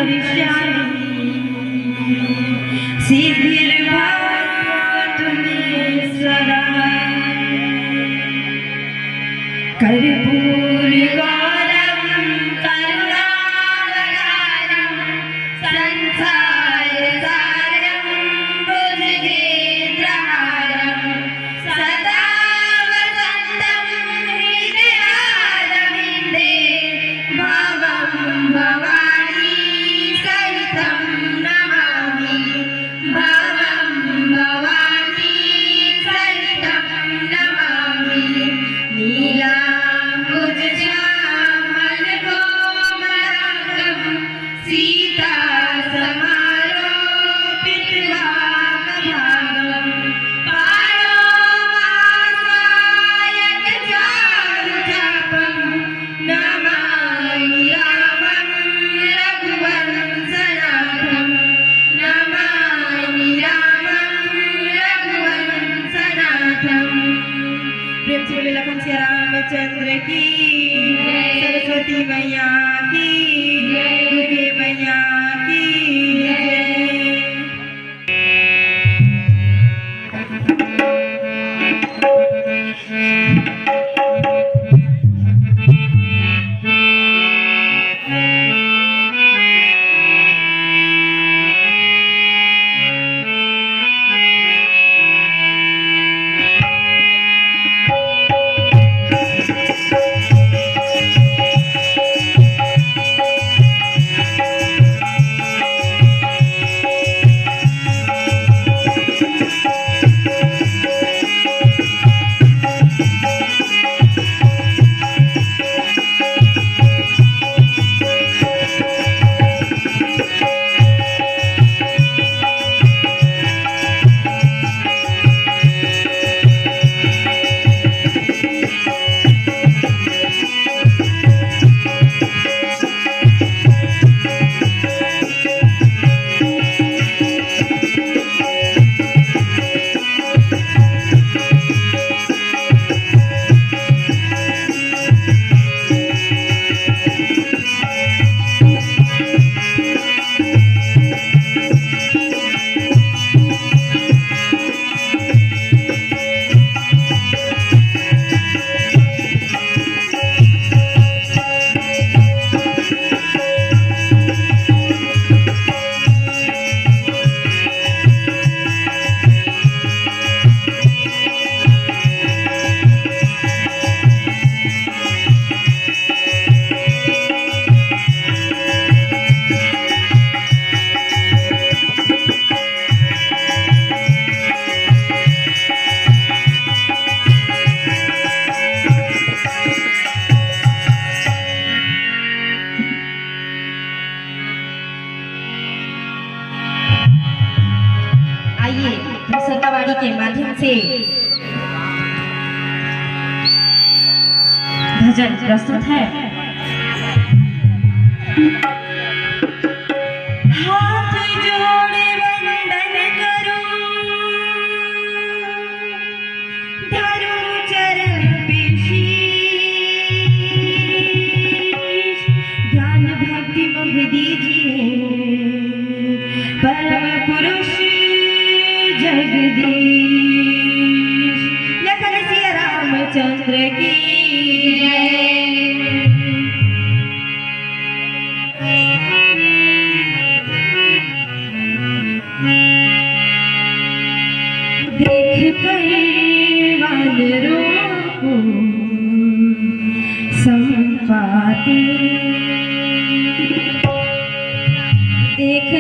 वर्षाली सिद्धिर्भाव तुम्हें सदा कर्पूर गौरम करुणावतारम संसार सारम भुजगेन्द्रहारम सदा वसन्तं हृदयारविन्दे भवं भवानी सहितं नमामि भवं भवानी सहितं नमामि नीलाम्बुजश्यामलकोमलाङ्गं सीता समारोपितवामभागं पाणो वासायकचारुचापं नमामि रामं रघुवंशनाथं नमामि रामं रघुवंशनाथं। प्रेम से बोले लखन सिया रामचंद्र की सरस्वती मैया की दुर्गे मैया की जय। आइए सरकावाड़ी के माध्यम से भजन प्रस्तुत है। हाथ जोड़े वंदन करूं धरूं चरण पे शीश ज्ञान भक्ति मुख दीजिए परम पुरुष जगदीश। लखन सिया रामचंद्र की देख वानरों को संपाति देख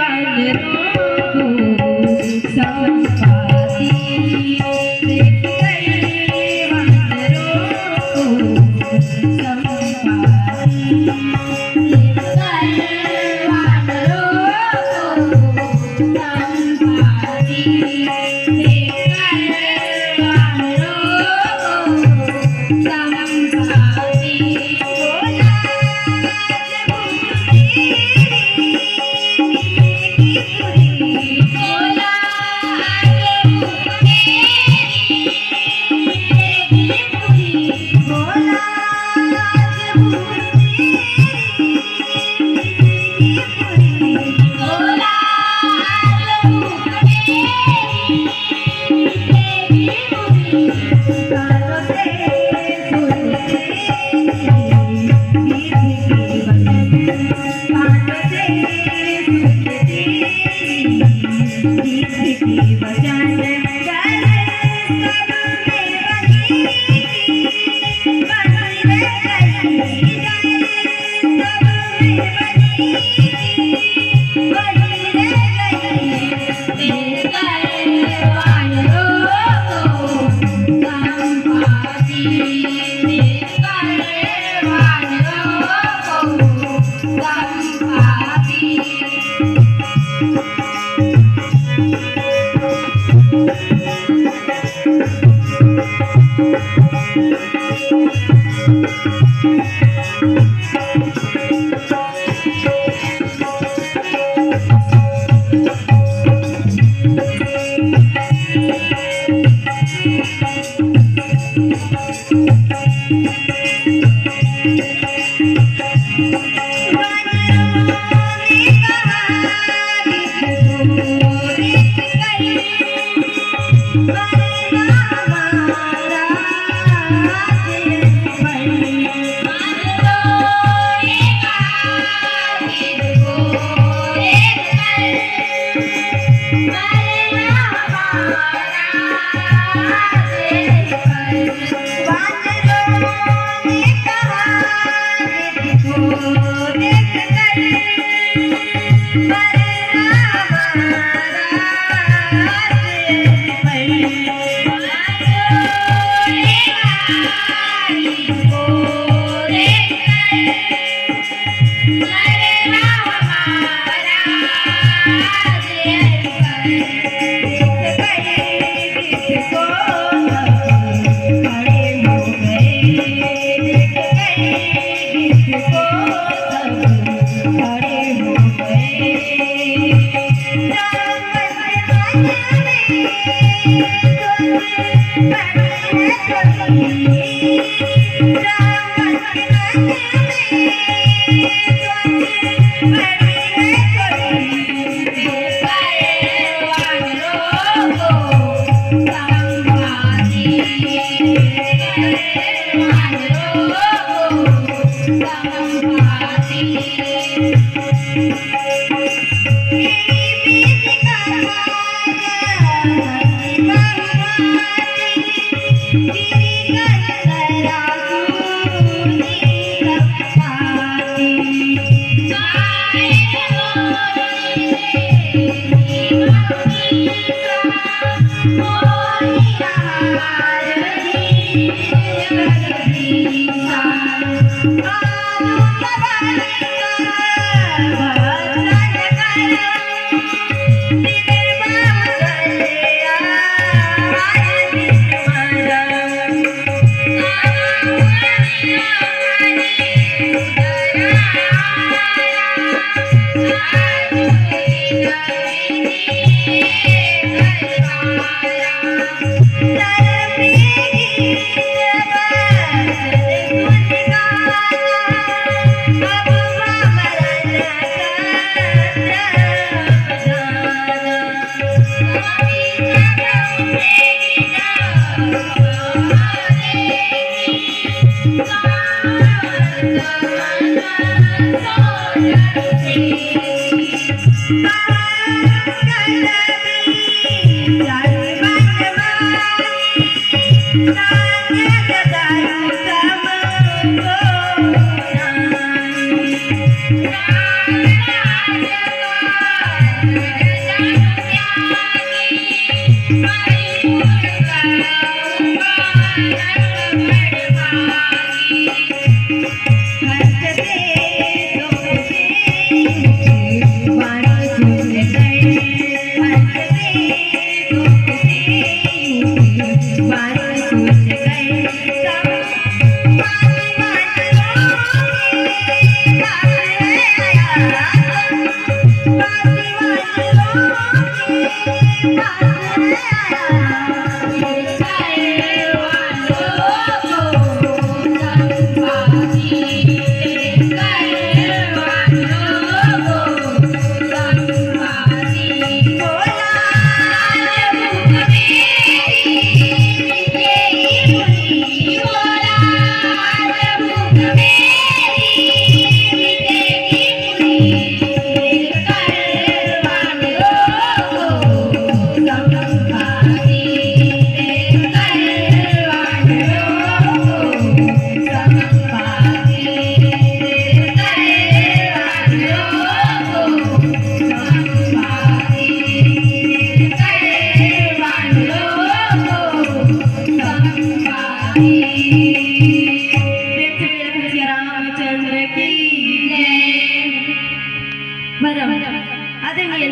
वानरों को संपाति देख वानरों को संपाति देख वानरों को संपाति की Oh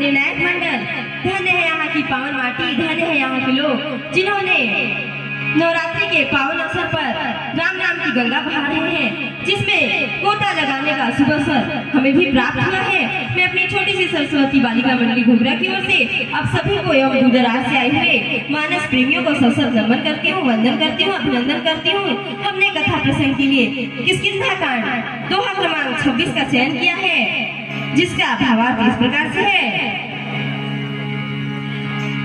निर्णायक मंडल, धन्य है यहाँ की पावन माटी, धन्य है यहाँ के लोग जिन्होंने नवरात्रि के पावन अवसर पर राम नाम की गंगा बहा रहे हैं, जिसमें गोता लगाने का शुभ अवसर हमें भी प्राप्त हुआ है। मैं अपनी छोटी सी सरस्वती बालिका मंडली घुघरा की ओर से आप सभी को एवं दूरदराज से आए हुए मानस प्रेमियों को सशक्त नमन करती हूँ, वंदन करती हूँ, अभिनंदन करती हूँ। हमने कथा प्रसंग के लिए किष्किंधा कांड दोहा क्रमांक 26 का चयन किया है, जिसका भावार्थ इस प्रकार से है।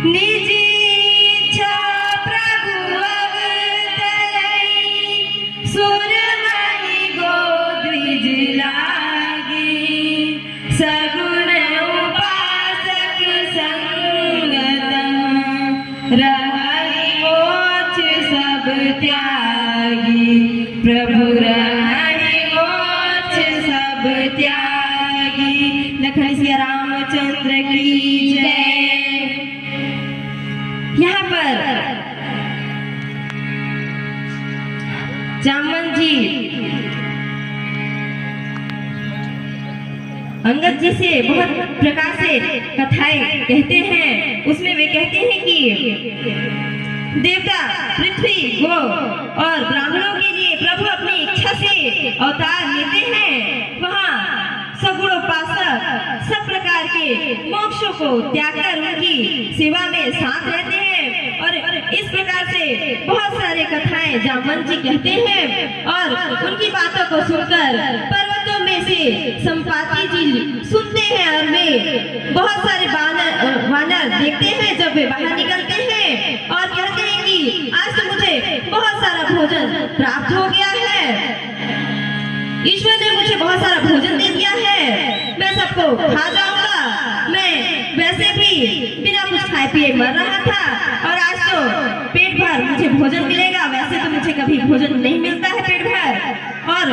निजी इच्छा प्रभु अवतरई, सुरमई गोद्विज लागी, सगुण उपासक संगत, रहई मोक्ष सब त्यागी, प्रभु रहई मोक्ष सब त्यागी। लखन सिया रामचंद्र की जय। यहाँ पर जामवंत जी अंगद जी से बहुत प्रकार से कथाएं कहते हैं। उसमें वे कहते हैं कि देवता, पृथ्वी, गो और ब्राह्मणों के लिए प्रभु अपनी इच्छा से अवतार लेते हैं। वहाँ सगुणोपासक सब प्रकार के मोक्षों को त्याग कर उनकी सेवा में साथ रहते हैं। और इस प्रकार से बहुत सारे कथाएं जामवंत जी कहते हैं। और उनकी बातों को सुनकर पर्वतों में से संपाति जी सुनते हैं और वे बहुत सारे वानर देखते हैं। जब वे बाहर निकलते हैं और कहते हैं कि आज तो मुझे बहुत सारा भोजन प्राप्त हो गया है, ईश्वर ने मुझे बहुत सारा भोजन दे दिया है, मैं सबको खा जाऊंगा। मैं वैसे भी बिना कुछ खाए पिए मर रहा था और आज तो पेट भर मुझे भोजन मिलेगा। वैसे तो मुझे कभी भोजन नहीं मिलता है पेट भर, और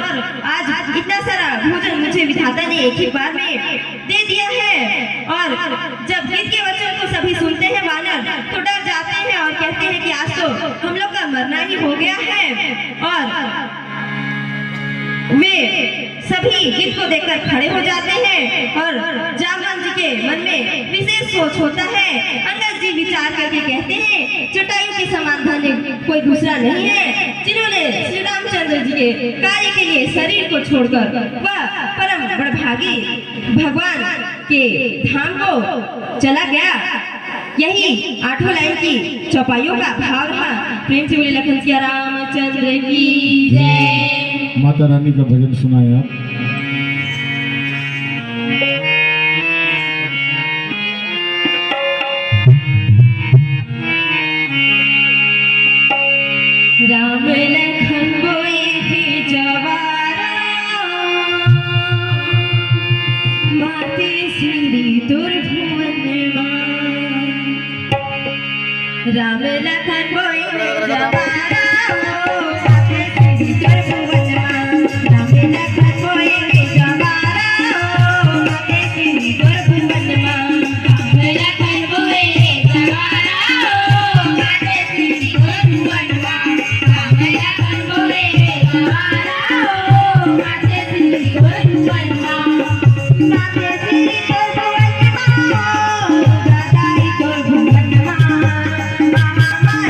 आज इतना सारा भोजन मुझे विधाता ने एक ही बार में दे दिया है। और जब गीत के वचन को सभी सुनते हैं वानर तो डर जाते हैं और कहते हैं कि आज तो हम लोग का मरना ही हो गया है। और वे सभी गीत को देखकर खड़े हो जाते हैं और जामवंत जी के मन में विशेष सोच होता है। अंगद जी विचार करके कहते हैं, जटायु के समान धन्य कोई दूसरा नहीं है, जिन्होंने श्री रामचंद्र जी के कार्य के लिए शरीर को छोड़कर वह परम बड़भागी भगवान के धाम को चला गया। यही 8 लाइन की चौपाइयों का भाव रहा। प्रेम से बोले लखन सिया रामचंद्र की जय। माता रानी का भजन सुनाया। राम लखन बोए भी जवारा, माते श्री दुर्भुवन मां। राम लखन बोए भी जवारा, माते श्री दुर्भुवन मां। राम लखन बोए भी जवारा, माते श्री दुर्भुवन मां। राम लखन बोए भी जवारा, माते श्री दुर्भुवन मां। राम लखन बोए भी जवारा, माते श्री दुर्भुवन मां। माते श्री दुर्भुवन मां, दादाई दुर्भुवन मां। मामा माई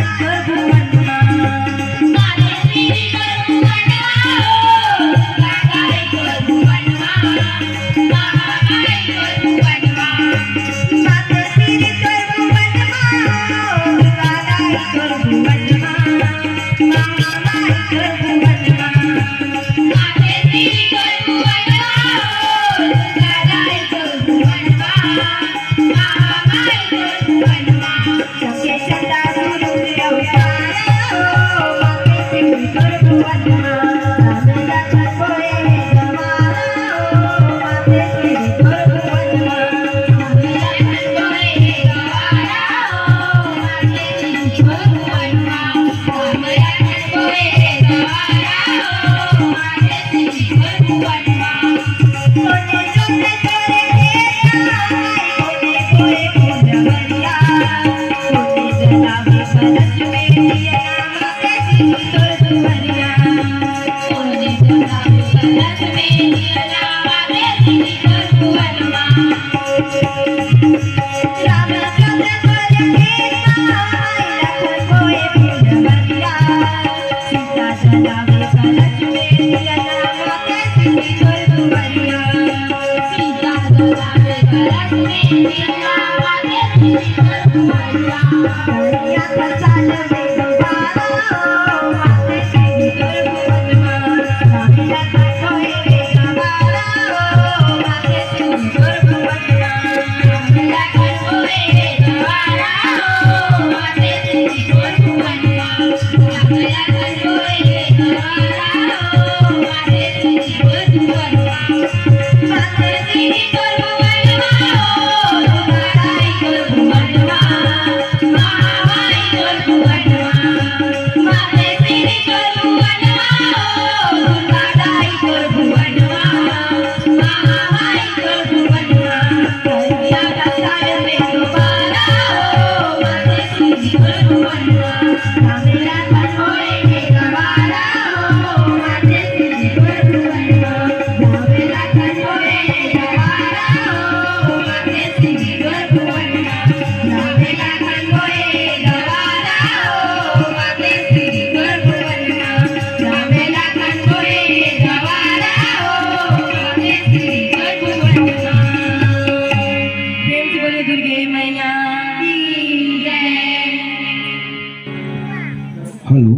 हेलो।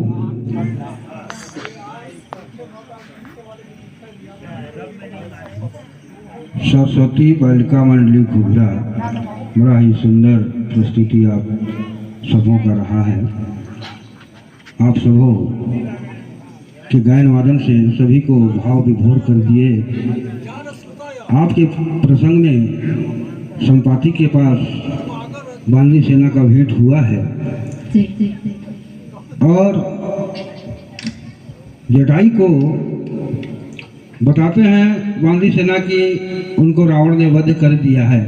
सरस्वती बालिका मंडली घुघरा बड़ा ही सुंदर प्रस्तुति आप सबों का रहा है। आप सबों के गायन वादन से सभी को भाव विभोर कर दिए। आपके प्रसंग में संपाति के पास बांदी सेना का भेंट हुआ है और जटाई को बताते हैं बांदी सेना की उनको रावण ने वध कर दिया है,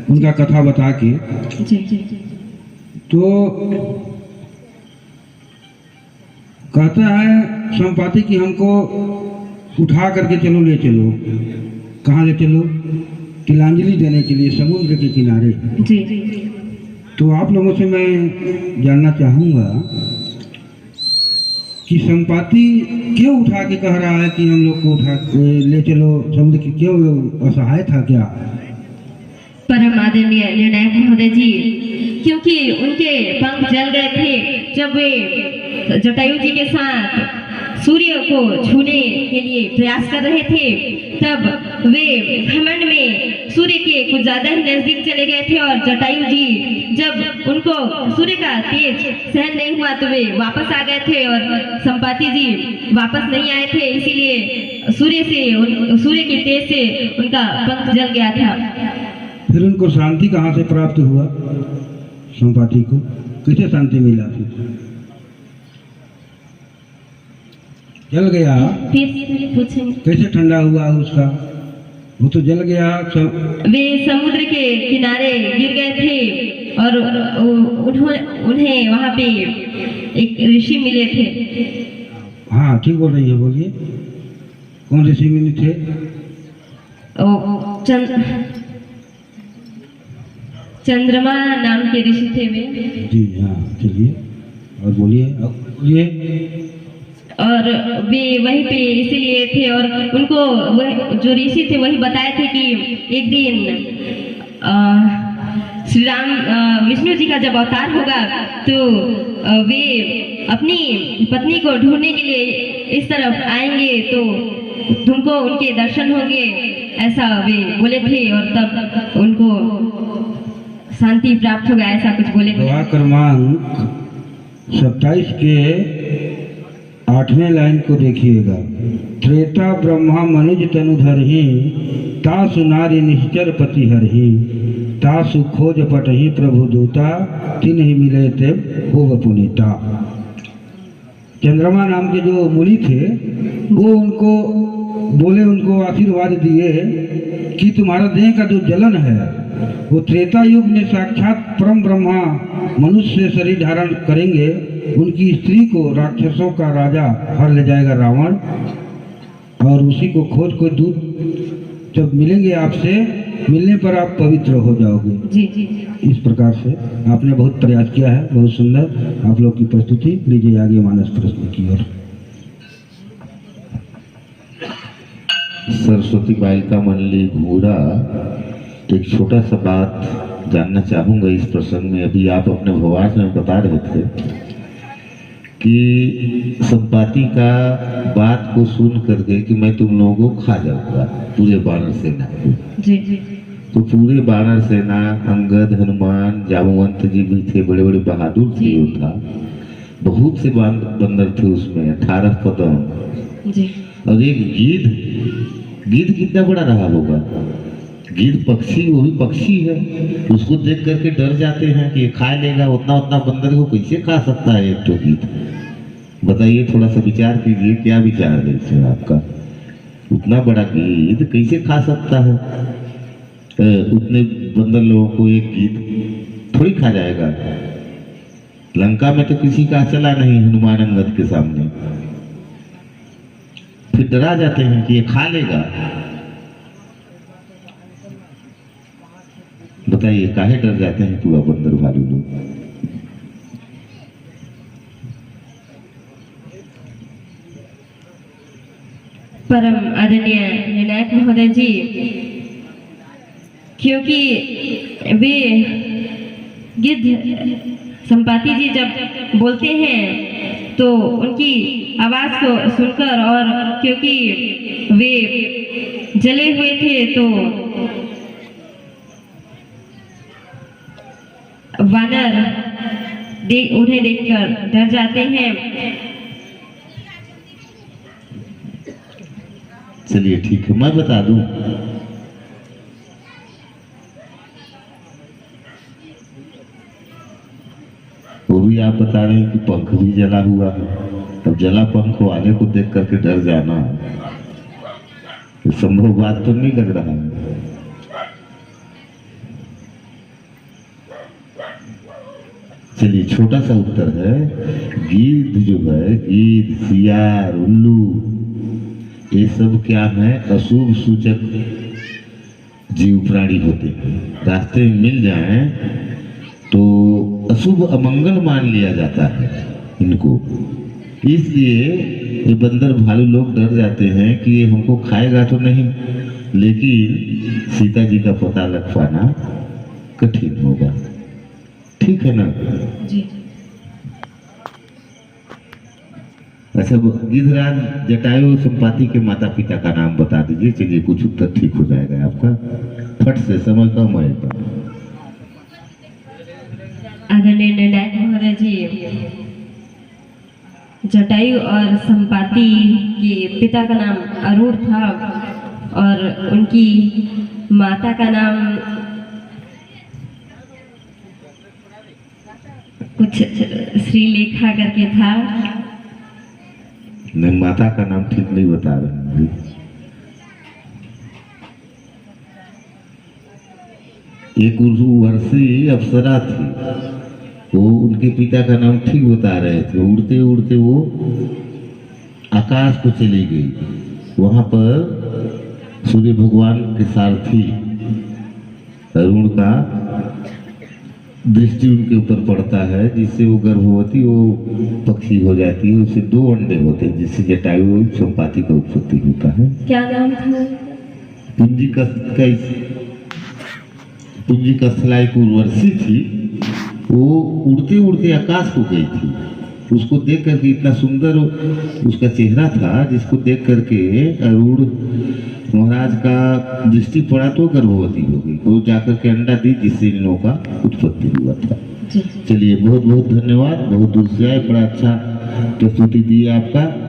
उनका कथा बता के। तो कहता है संपाति कि हमको उठा करके चलो, ले चलो। कहाँ ले चलो? तिलांजलि देने के लिए समुद्र के किनारे। तो आप लोगों से मैं जानना चाहूँगा कि संपाति क्यों उठा के कह रहा है कि हम लोग को उठा ले चलो समुद्र की, क्यों असहाय था क्या? परम आदरणीय निर्णायक महोदय जी, क्योंकि उनके पंख जल गए थे जब वे जटायु जी के साथ सूर्य को छूने के लिए प्रयास कर रहे थे। तब वे घमंड में सूर्य के कुछ ज्यादा ही नजदीक चले गए थे और जटायु जी जब उनको सूर्य का तेज सहन नहीं हुआ तो वे वापस आ गए थे और संपाति जी वापस नहीं आए थे, इसीलिए सूर्य के तेज से उनका पंख जल गया था। फिर उनको शांति कहाँ से प्राप्त हुआ? संपाति को कैसे शांति मिला? फिर जल गया, पूछेंगे कैसे ठंडा हुआ उसका? वो तो जल गया। वे समुद्र के किनारे गिर गए थे और उन्हें वहाँ पे एक ऋषि मिले थे। हाँ ठीक बोल रही है, बोलिए। कौन ऋषि मिले थे? चंद्रमा नाम के ऋषि थे वे। जी हाँ, चलिए और बोलिए। और वे वहीं पे इसीलिए थे और उनको वह जो ऋषि थे वही बताए थे कि एक दिन श्री राम विष्णु जी का जब अवतार होगा तो वे अपनी पत्नी को ढूंढने के लिए इस तरफ आएंगे तो तुमको उनके दर्शन होंगे, ऐसा वे बोले थे और तब उनको शांति प्राप्त होगा, ऐसा कुछ बोले थे। क्रमांक 27 के 8वें लाइन को देखिएगा। त्रेता ब्रह्मा मनुज तनुधरहि तासु नारी निश्चर पति हरहि तासु खोज पटहि प्रभु दूता तिन्हि मिले ते होव पुनीता। चंद्रमा नाम के जो मुनि थे वो उनको बोले, उनको आशीर्वाद दिए कि तुम्हारा देह का जो जलन है वो त्रेता युग में साक्षात परम ब्रह्मा मनुष्य शरीर धारण करेंगे, उनकी स्त्री को राक्षसों का राजा हर ले जाएगा रावण, और उसी को खोज को दूत जब मिलेंगे आपसे, मिलने पर आप पवित्र हो जाओगे। जी। इस प्रकार से आपने बहुत प्रयास किया है, बहुत सुंदर आप लोग की प्रस्तुति। लीजिए आगे मानस प्रश्न की ओर। सरस्वती बालिका मंडली घूरा तो एक छोटा सा बात जानना चाहूँगा इस प्रसंग में। अभी आप अपने भवास में बता रहे थे कि संपाति का बात को सुन करके कि मैं तुम लोगों को खा जाऊंगा, पूरे वानर सेना को। जी तो पूरे वानर सेना, अंगद, हनुमान, जामवंत जी भी थे, बड़े बड़े बहादुर थे योद्धा, बहुत से बंदर थे उसमें, 18 पतंग जी और एक गिद्ध कितना बड़ा रहा होगा। गिद्ध पक्षी, वो भी पक्षी है, उसको देख करके डर जाते हैं कि ये खा लेगा। उतना उतना बंदर को कैसे खा सकता है एक तो गिद्ध? बताइए, थोड़ा सा विचार कीजिए, क्या विचार है इसमें आपका? उतना बड़ा गिद्ध कैसे खा सकता है? उतने बंदर लोगों को एक गिद्ध थोड़ी खा जाएगा। लंका में तो किसी का चला नहीं हनुमान अंगद के सामने, फिर डरा जाते हैं कि ये खा लेगा। बताइए, काहे डर जाते हैं पूरा बंदर भालू लोग? परम आदरणीय निर्णायक महोदय जी, क्योंकि वे गिद्ध संपाति जी जब बोलते हैं तो उनकी आवाज को सुनकर, और क्योंकि वे जले हुए थे तो वानर उन्हें देखकर डर जाते हैं। चलिए ठीक है, मैं बता दूं। वो भी आप बता रहे हैं कि पंख भी जला हुआ है। अब जला पंख वाले को देख करके डर जाना संभव बात तो नहीं लग रहा है। चलिए, छोटा सा उत्तर है। गिद्ध जो है, गिद्ध, सियार, उल्लू, ये सब क्या है? अशुभ सूचक जीव प्राणी होते हैं। रास्ते में मिल जाएं तो अशुभ अमंगल मान लिया जाता है इनको। इसलिए ये बंदर भालू लोग डर जाते हैं कि ये हमको खाएगा तो नहीं, लेकिन सीता जी का पता लग पाना कठिन होगा। ठीक है ना जी। अच्छा, गिद्धराज जटायु संपाति के माता पिता का नाम बता दीजिए। चलिए, कुछ उत्तर ठीक हो जाएगा आपका, फट से, समय कम आएगा। आदरणीय निर्णायक महोदय जी, जटायु और संपाति के पिता का नाम अरूढ़ था और उनकी माता का नाम कुछ श्रीलेखा करके था। नहीं, माता का नाम ठीक नहीं बता रहे हैं। एक उर्वशी अप्सरा थी, वो उनके पिता का नाम ठीक बता रहे थे। उड़ते उड़ते वो आकाश को चली गई। वहां पर सूर्य भगवान के सारथी अरुण का दृष्टि उनके ऊपर पड़ता है, जिससे वो गर्भवती वो पक्षी हो जाती है। उससे 2 अंडे होते हैं, जिससे जटायु संपाति का उत्पत्ति होता है। क्या नाम था? पुंजी कस्थला एक उर्वशी थी, वो उड़ते उड़ते आकाश को गई थी। उसको देख करके, इतना सुंदर उसका चेहरा था, जिसको देख करके अरूढ़ महाराज का दृष्टि पड़ा तो गर्भवती हो गई। वो जाकर के अंडा दी, जिससे इन लोगों का उत्पत्ति हुआ था। चलिए, बहुत बहुत धन्यवाद। बहुत दूर से आए, बड़ा अच्छा प्रस्तुति दी आपका।